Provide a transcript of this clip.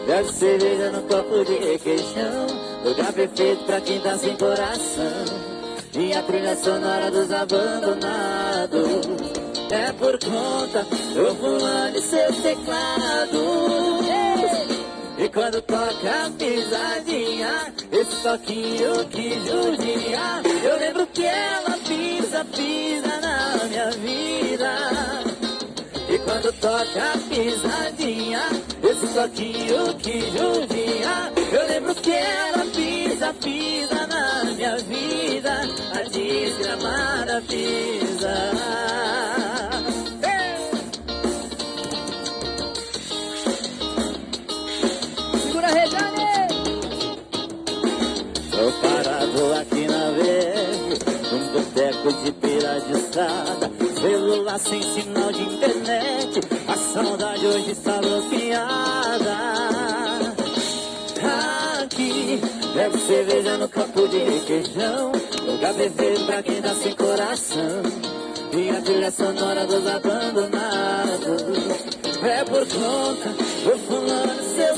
Bebe cerveja no copo de requeijão, lugar perfeito pra quem tá sem coração. E a trilha sonora dos abandonados é por conta do fulano e seu teclado. E quando toca a pisadinha, esse toquinho que judia, eu lembro que ela pisa na minha vida. E quando toca a pisadinha, esse toquinho que judia, eu lembro que ela pisa na minha vida, a desgramada pisa. Segura, Rejane! Tô parado aqui na verde, num boteco de piradeçada, celular sem sinal de internet, a saudade hoje está bloqueada. Aqui, bebe cerveja no copo de requeijão, lugar perfeito pra quem tá sem coração. E a trilha sonora dos abandonados é por conta